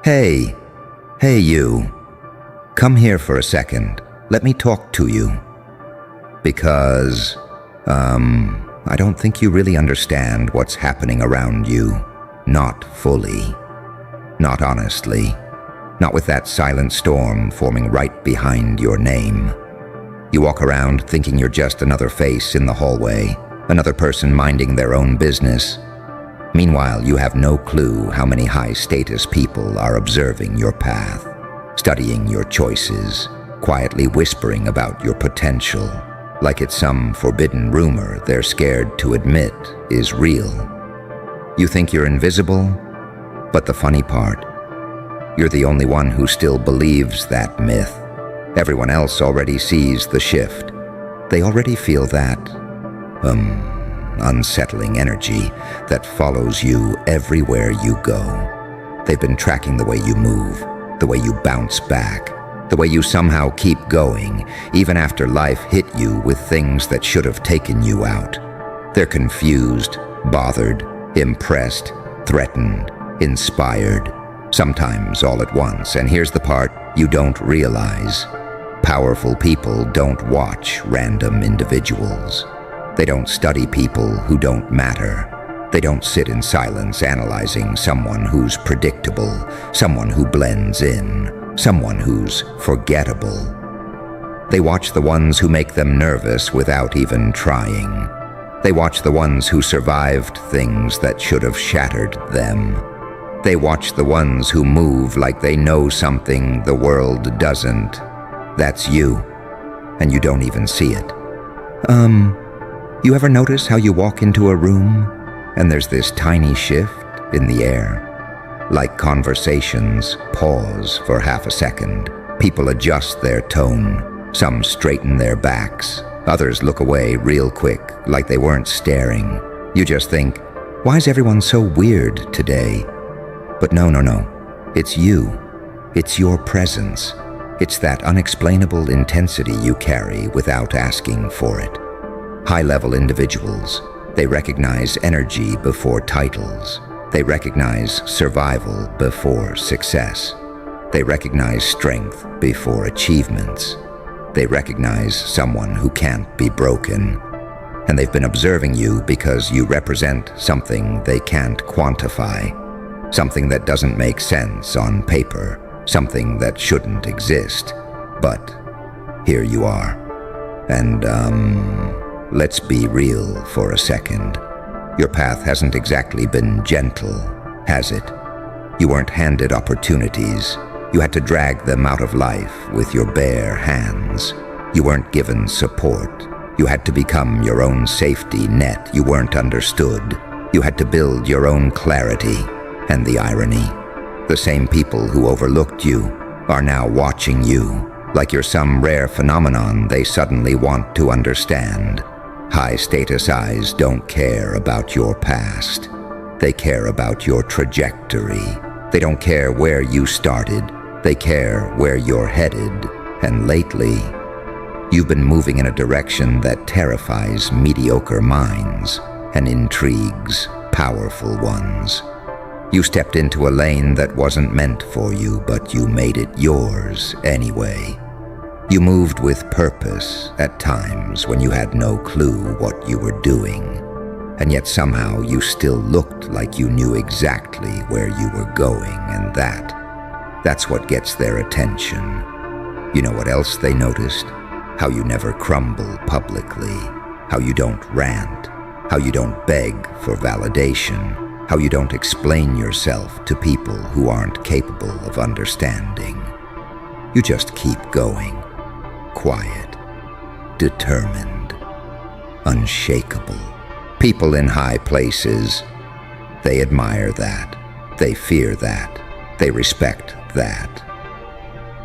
Hey, you. Come here for a second. Let me talk to you. Because, I don't think you really understand what's happening around you. Not fully. Not honestly. Not with that silent storm forming right behind your name. You walk around thinking you're just another face in the hallway, another person minding their own business. Meanwhile, you have no clue how many high-status people are observing your path, studying your choices, quietly whispering about your potential, like it's some forbidden rumor they're scared to admit is real. You think you're invisible, but the funny part, you're the only one who still believes that myth. Everyone else already sees the shift. They already feel that, unsettling energy that follows you everywhere you go. They've been tracking the way you move, the way you bounce back, the way you somehow keep going, even after life hit you with things that should have taken you out. They're confused, bothered, impressed, threatened, inspired, sometimes all at once. And here's the part you don't realize. Powerful people don't watch random individuals. They don't study people who don't matter. They don't sit in silence analyzing someone who's predictable, someone who blends in, someone who's forgettable. They watch the ones who make them nervous without even trying. They watch the ones who survived things that should have shattered them. They watch the ones who move like they know something the world doesn't. That's you, and you don't even see it. You ever notice how you walk into a room and there's this tiny shift in the air? Like conversations pause for half a second. People adjust their tone. Some straighten their backs. Others look away real quick, like they weren't staring. You just think, why is everyone so weird today? But no. It's you. It's your presence. It's that unexplainable intensity you carry without asking for it. High-level individuals, they recognize energy before titles. They recognize survival before success. They recognize strength before achievements. They recognize someone who can't be broken. And they've been observing you because you represent something they can't quantify. Something that doesn't make sense on paper. Something that shouldn't exist. But here you are. And, let's be real for a second. Your path hasn't exactly been gentle, has it? You weren't handed opportunities. You had to drag them out of life with your bare hands. You weren't given support. You had to become your own safety net. You weren't understood. You had to build your own clarity. And the irony, the same people who overlooked you are now watching you, like you're some rare phenomenon they suddenly want to understand. High-status eyes don't care about your past. They care about your trajectory. They don't care where you started. They care where you're headed. And lately, you've been moving in a direction that terrifies mediocre minds and intrigues powerful ones. You stepped into a lane that wasn't meant for you, but you made it yours anyway. You moved with purpose at times when you had no clue what you were doing, and yet somehow you still looked like you knew exactly where you were going, and that's what gets their attention. You know what else they noticed? How you never crumble publicly, how you don't rant, how you don't beg for validation, how you don't explain yourself to people who aren't capable of understanding. You just keep going. Quiet, determined, unshakable. People in high places, they admire that, they fear that, they respect that.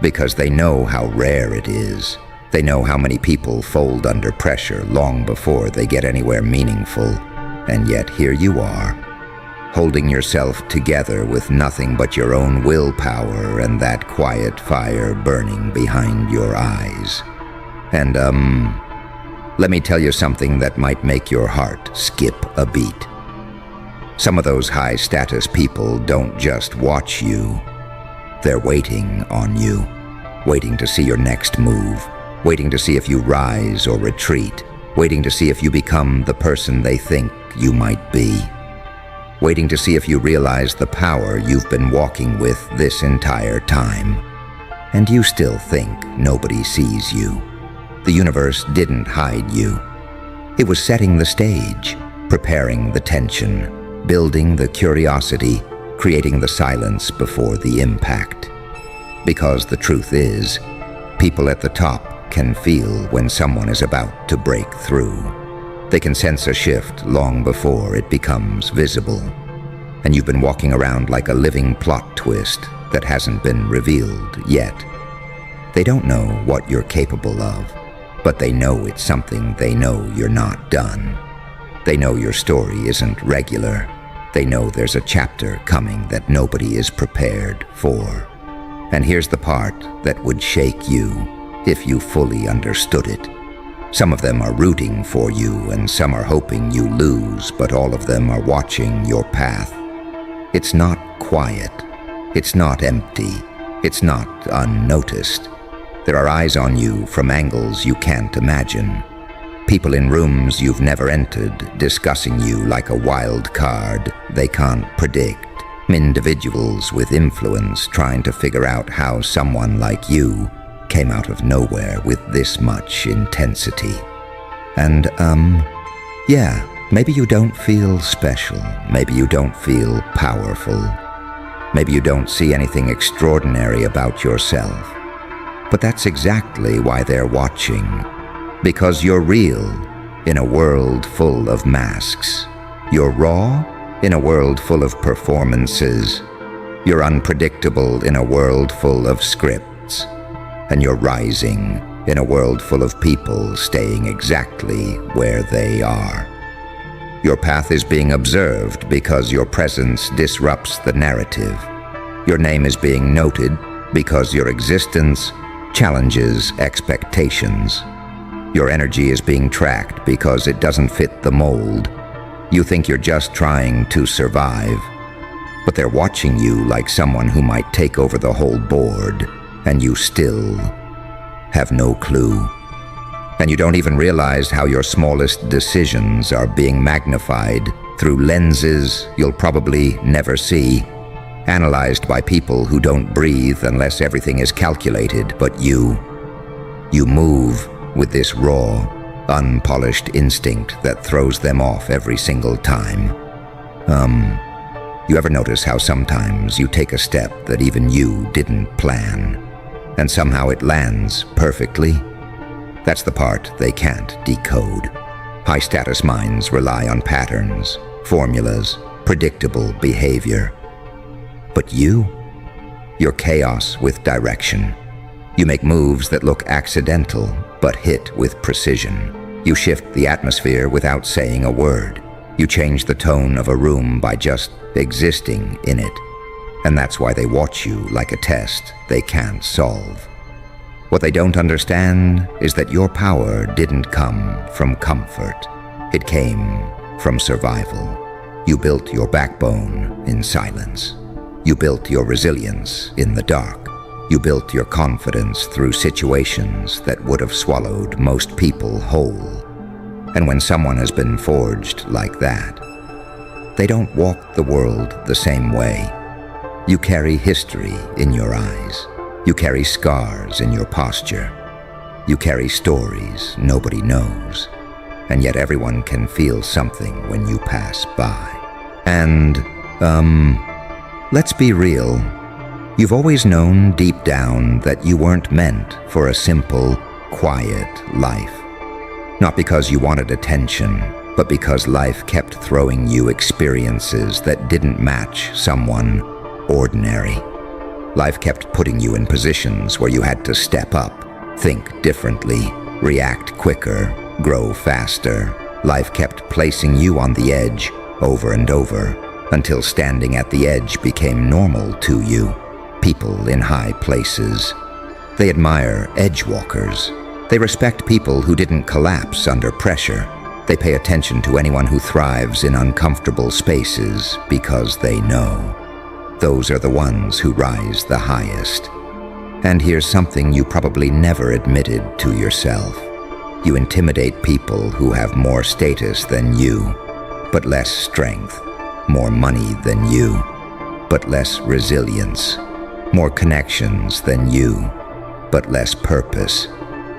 Because they know how rare it is. They know how many people fold under pressure long before they get anywhere meaningful. And yet here you are, holding yourself together with nothing but your own willpower and that quiet fire burning behind your eyes. And, let me tell you something that might make your heart skip a beat. Some of those high-status people don't just watch you. They're waiting on you, waiting to see your next move, waiting to see if you rise or retreat, waiting to see if you become the person they think you might be, waiting to see if you realize the power you've been walking with this entire time. And you still think nobody sees you. The universe didn't hide you. It was setting the stage, preparing the tension, building the curiosity, creating the silence before the impact. Because the truth is, people at the top can feel when someone is about to break through. They can sense a shift long before it becomes visible. And you've been walking around like a living plot twist that hasn't been revealed yet. They don't know what you're capable of, but they know it's something they know you're not done. They know your story isn't regular. They know there's a chapter coming that nobody is prepared for. And here's the part that would shake you if you fully understood it. Some of them are rooting for you and some are hoping you lose, but all of them are watching your path. It's not quiet. It's not empty. It's not unnoticed. There are eyes on you from angles you can't imagine. People in rooms you've never entered discussing you like a wild card they can't predict. Individuals with influence trying to figure out how someone like you came out of nowhere with this much intensity. And, yeah, maybe you don't feel special. Maybe you don't feel powerful. Maybe you don't see anything extraordinary about yourself. But that's exactly why they're watching. Because you're real in a world full of masks. You're raw in a world full of performances. You're unpredictable in a world full of scripts. And you're rising in a world full of people staying exactly where they are. Your path is being observed because your presence disrupts the narrative. Your name is being noted because your existence challenges expectations. Your energy is being tracked because it doesn't fit the mold. You think you're just trying to survive, but they're watching you like someone who might take over the whole board, and you still have no clue. And you don't even realize how your smallest decisions are being magnified through lenses you'll probably never see, analyzed by people who don't breathe unless everything is calculated, but you move with this raw, unpolished instinct that throws them off every single time. You ever notice how sometimes you take a step that even you didn't plan, and somehow it lands perfectly? That's the part they can't decode. High-status minds rely on patterns, formulas, predictable behavior. But you're chaos with direction. You make moves that look accidental, but hit with precision. You shift the atmosphere without saying a word. You change the tone of a room by just existing in it. And that's why they watch you like a test they can't solve. What they don't understand is that your power didn't come from comfort. It came from survival. You built your backbone in silence. You built your resilience in the dark. You built your confidence through situations that would have swallowed most people whole. And when someone has been forged like that, they don't walk the world the same way. You carry history in your eyes. You carry scars in your posture. You carry stories nobody knows. And yet everyone can feel something when you pass by. And, let's be real. You've always known deep down that you weren't meant for a simple, quiet life. Not because you wanted attention, but because life kept throwing you experiences that didn't match someone ordinary. Life kept putting you in positions where you had to step up, think differently, react quicker, grow faster. Life kept placing you on the edge over and over until standing at the edge became normal to you. People in high places. They admire edge walkers. They respect people who didn't collapse under pressure. They pay attention to anyone who thrives in uncomfortable spaces because they know Those are the ones who rise the highest. And here's something you probably never admitted to yourself. You intimidate people who have more status than you, but less strength, more money than you, but less resilience, more connections than you, but less purpose.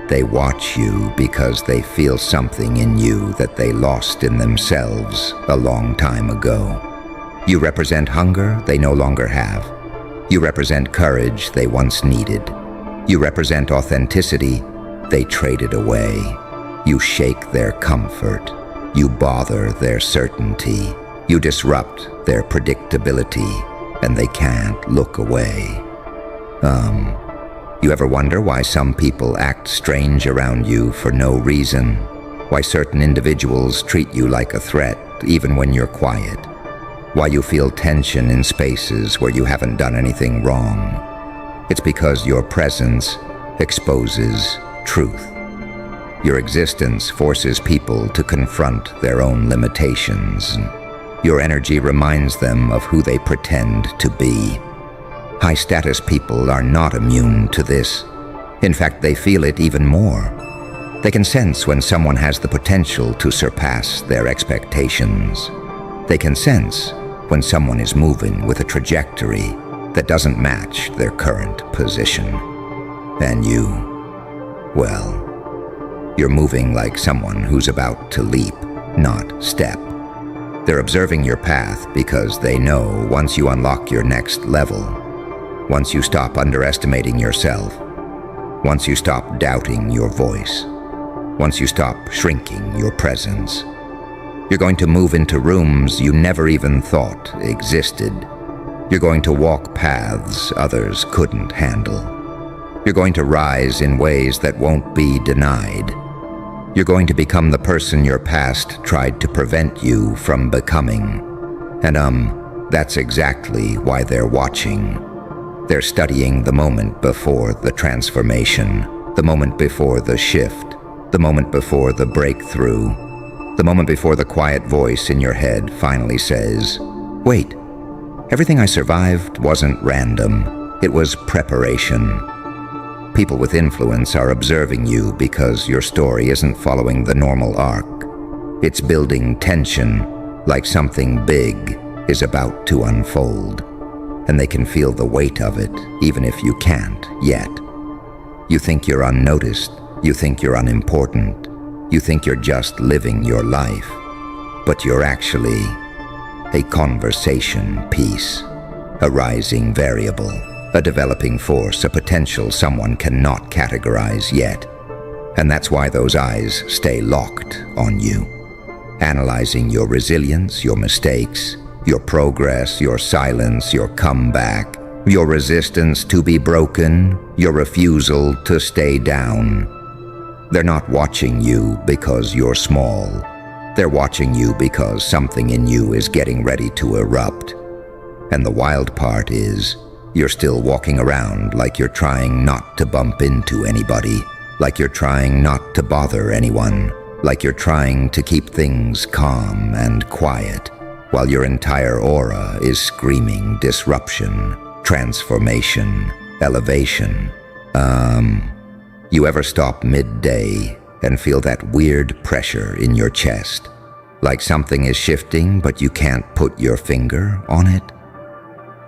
They watch you because they feel something in you that they lost in themselves a long time ago. You represent hunger they no longer have. You represent courage they once needed. You represent authenticity they traded away. You shake their comfort. You bother their certainty. You disrupt their predictability, and they can't look away. You ever wonder why some people act strange around you for no reason? Why certain individuals treat you like a threat even when you're quiet? Why you feel tension in spaces where you haven't done anything wrong? It's because your presence exposes truth. Your existence forces people to confront their own limitations. Your energy reminds them of who they pretend to be. High-status people are not immune to this. In fact, they feel it even more. They can sense when someone has the potential to surpass their expectations. They can sense when someone is moving with a trajectory that doesn't match their current position. And you, well, you're moving like someone who's about to leap, not step. They're observing your path because they know once you unlock your next level, once you stop underestimating yourself, once you stop doubting your voice, once you stop shrinking your presence, you're going to move into rooms you never even thought existed. You're going to walk paths others couldn't handle. You're going to rise in ways that won't be denied. You're going to become the person your past tried to prevent you from becoming. And that's exactly why they're watching. They're studying the moment before the transformation, the moment before the shift, the moment before the breakthrough, the moment before the quiet voice in your head finally says, "Wait, everything I survived wasn't random, it was preparation." People with influence are observing you because your story isn't following the normal arc. It's building tension, like something big is about to unfold. And they can feel the weight of it, even if you can't yet. You think you're unnoticed, you think you're unimportant, you think you're just living your life, but you're actually a conversation piece, a rising variable, a developing force, a potential someone cannot categorize yet. And that's why those eyes stay locked on you, analyzing your resilience, your mistakes, your progress, your silence, your comeback, your resistance to be broken, your refusal to stay down. They're not watching you because you're small. They're watching you because something in you is getting ready to erupt. And the wild part is, you're still walking around like you're trying not to bump into anybody, like you're trying not to bother anyone, like you're trying to keep things calm and quiet, while your entire aura is screaming disruption, transformation, elevation. You ever stop midday and feel that weird pressure in your chest? Like something is shifting, but you can't put your finger on it?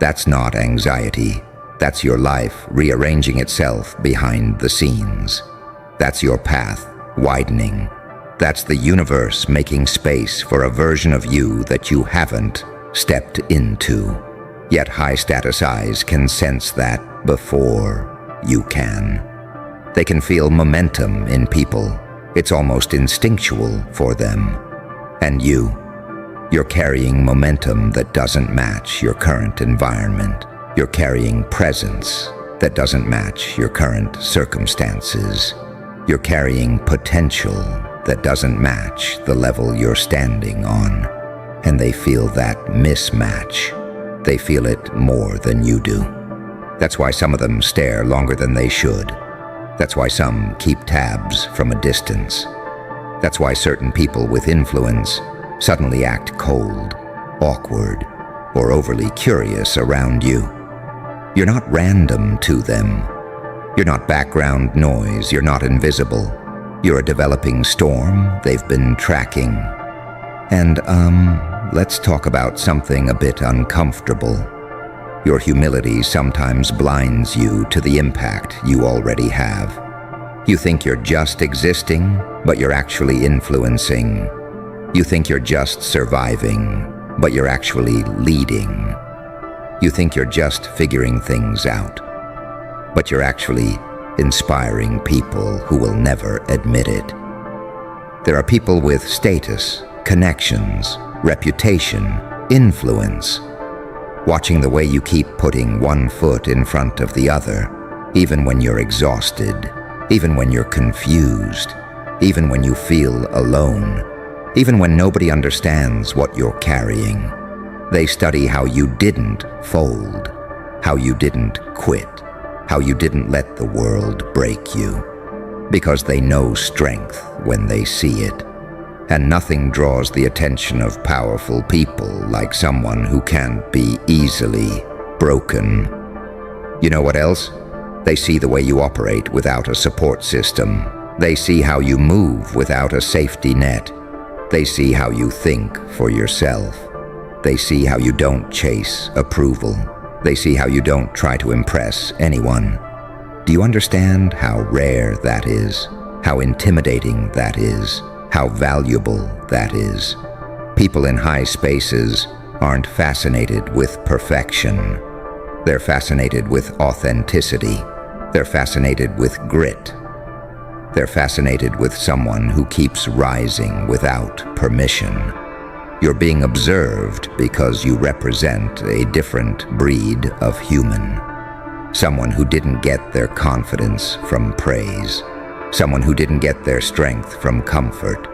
That's not anxiety. That's your life rearranging itself behind the scenes. That's your path widening. That's the universe making space for a version of you that you haven't stepped into. Yet high-status eyes can sense that before you can. They can feel momentum in people. It's almost instinctual for them. And you're carrying momentum that doesn't match your current environment. You're carrying presence that doesn't match your current circumstances. You're carrying potential that doesn't match the level you're standing on. And they feel that mismatch. They feel it more than you do. That's why some of them stare longer than they should. That's why some keep tabs from a distance. That's why certain people with influence suddenly act cold, awkward, or overly curious around you. You're not random to them. You're not background noise. You're not invisible. You're a developing storm they've been tracking. And, let's talk about something a bit uncomfortable. Your humility sometimes blinds you to the impact you already have. You think you're just existing, but you're actually influencing. You think you're just surviving, but you're actually leading. You think you're just figuring things out, but you're actually inspiring people who will never admit it. There are people with status, connections, reputation, influence, watching the way you keep putting one foot in front of the other, even when you're exhausted, even when you're confused, even when you feel alone, even when nobody understands what you're carrying. They study how you didn't fold, how you didn't quit, how you didn't let the world break you, because they know strength when they see it. And nothing draws the attention of powerful people like someone who can't be easily broken. You know what else? They see the way you operate without a support system. They see how you move without a safety net. They see how you think for yourself. They see how you don't chase approval. They see how you don't try to impress anyone. Do you understand how rare that is? How intimidating that is? How valuable that is? People in high spaces aren't fascinated with perfection. They're fascinated with authenticity. They're fascinated with grit. They're fascinated with someone who keeps rising without permission. You're being observed because you represent a different breed of human. Someone who didn't get their confidence from praise. Someone who didn't get their strength from comfort.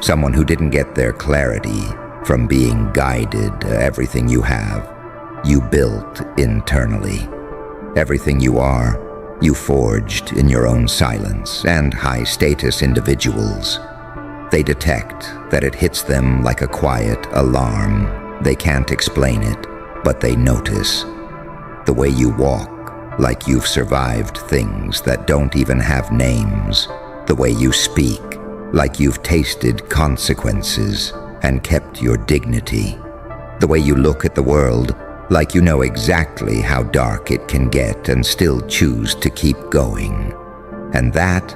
Someone who didn't get their clarity from being guided. Everything you have, you built internally. Everything you are, you forged in your own silence. And high-status individuals, they detect that it hits them like a quiet alarm. They can't explain it, but they notice. The way you walk, like you've survived things that don't even have names. The way you speak, like you've tasted consequences and kept your dignity. The way you look at the world, like you know exactly how dark it can get and still choose to keep going. And that,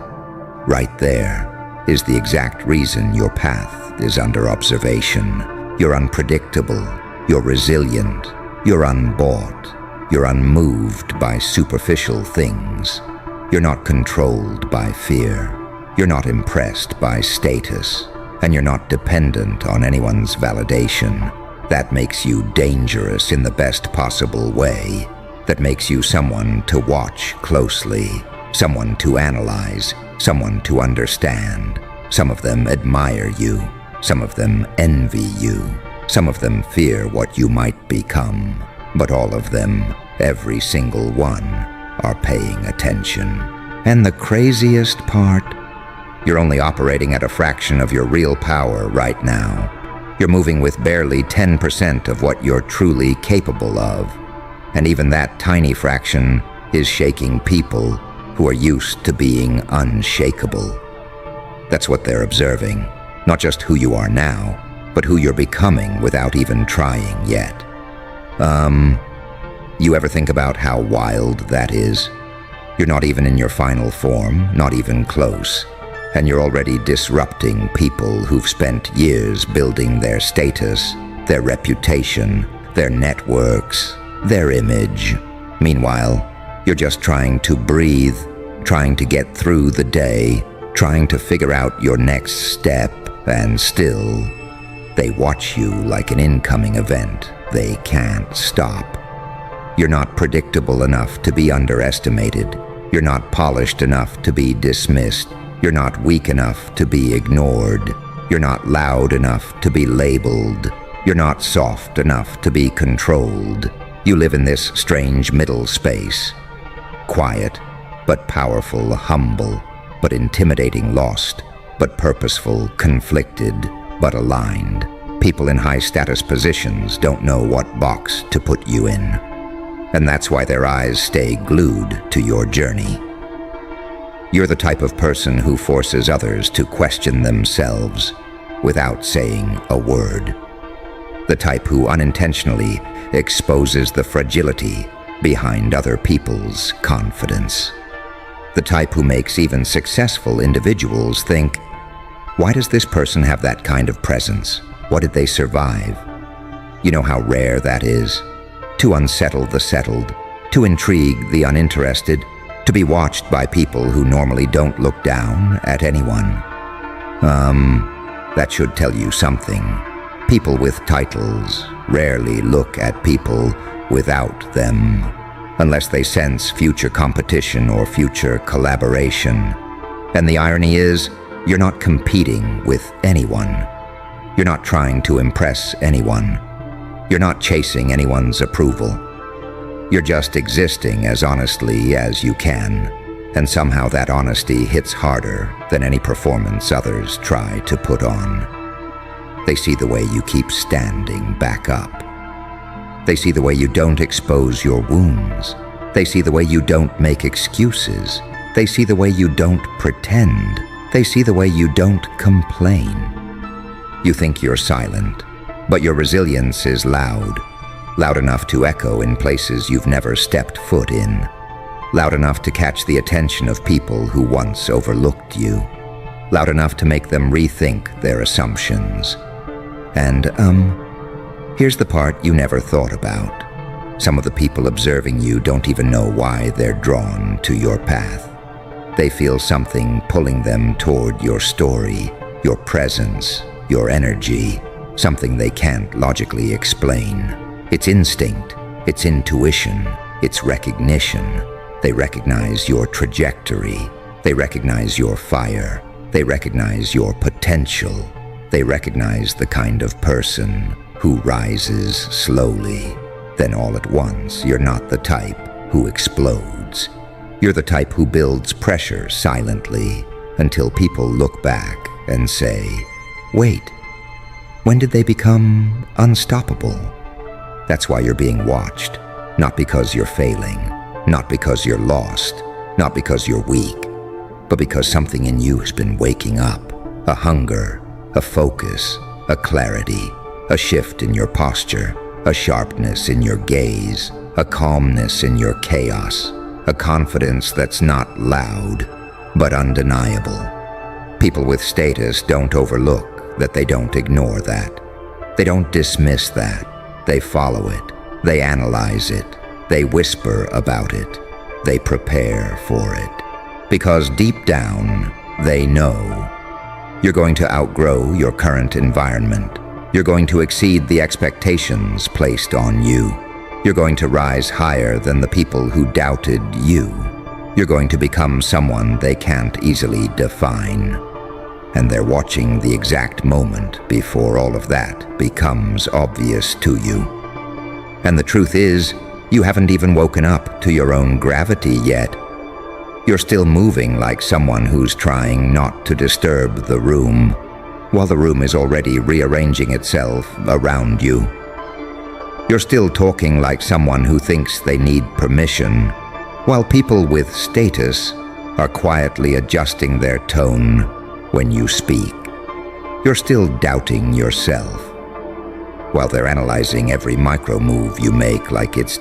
right there, is the exact reason your path is under observation. You're unpredictable, you're resilient, you're unbought. You're unmoved by superficial things. You're not controlled by fear. You're not impressed by status. And you're not dependent on anyone's validation. That makes you dangerous in the best possible way. That makes you someone to watch closely, someone to analyze, someone to understand. Some of them admire you. Some of them envy you. Some of them fear what you might become. But all of them, every single one, are paying attention. And the craziest part? You're only operating at a fraction of your real power right now. You're moving with barely 10% of what you're truly capable of. And even that tiny fraction is shaking people who are used to being unshakable. That's what they're observing. Not just who you are now, but who you're becoming without even trying yet. You ever think about how wild that is? You're not even in your final form, not even close. And you're already disrupting people who've spent years building their status, their reputation, their networks, their image. Meanwhile, you're just trying to breathe, trying to get through the day, trying to figure out your next step, and still, they watch you like an incoming event they can't stop. You're not predictable enough to be underestimated. You're not polished enough to be dismissed. You're not weak enough to be ignored. You're not loud enough to be labeled. You're not soft enough to be controlled. You live in this strange middle space. Quiet, but powerful, humble, but intimidating, lost, but purposeful, conflicted, but aligned. People in high-status positions don't know what box to put you in, and that's why their eyes stay glued to your journey. You're the type of person who forces others to question themselves without saying a word. The type who unintentionally exposes the fragility behind other people's confidence. The type who makes even successful individuals think, why does this person have that kind of presence? What did they survive? You know how rare that is? To unsettle the settled, to intrigue the uninterested, to be watched by people who normally don't look down at anyone. That should tell you something. People with titles rarely look at people without them, unless they sense future competition or future collaboration. And the irony is, you're not competing with anyone. You're not trying to impress anyone. You're not chasing anyone's approval. You're just existing as honestly as you can, and somehow that honesty hits harder than any performance others try to put on. They see the way you keep standing back up. They see the way you don't expose your wounds. They see the way you don't make excuses. They see the way you don't pretend. They see the way you don't complain. You think you're silent, but your resilience is loud. Loud enough to echo in places you've never stepped foot in. Loud enough to catch the attention of people who once overlooked you. Loud enough to make them rethink their assumptions. And, here's the part you never thought about. Some of the people observing you don't even know why they're drawn to your path. They feel something pulling them toward your story, your presence, your energy, something they can't logically explain. It's instinct, it's intuition, it's recognition. They recognize your trajectory. They recognize your fire. They recognize your potential. They recognize the kind of person who rises slowly. Then all at once, you're not the type who explodes. You're the type who builds pressure silently until people look back and say, wait, when did they become unstoppable? That's why you're being watched, not because you're failing, not because you're lost, not because you're weak, but because something in you has been waking up. A hunger, a focus, a clarity, a shift in your posture, a sharpness in your gaze, a calmness in your chaos, a confidence that's not loud, but undeniable. People with status don't overlook that. They don't ignore that. They don't dismiss that. They follow it. They analyze it. They whisper about it. They prepare for it. Because deep down, they know. You're going to outgrow your current environment. You're going to exceed the expectations placed on you. You're going to rise higher than the people who doubted you. You're going to become someone they can't easily define. And they're watching the exact moment before all of that becomes obvious to you. And the truth is, you haven't even woken up to your own gravity yet. You're still moving like someone who's trying not to disturb the room, while the room is already rearranging itself around you. You're still talking like someone who thinks they need permission, while people with status are quietly adjusting their tone when you speak. You're still doubting yourself, while they're analyzing every micro move you make like it's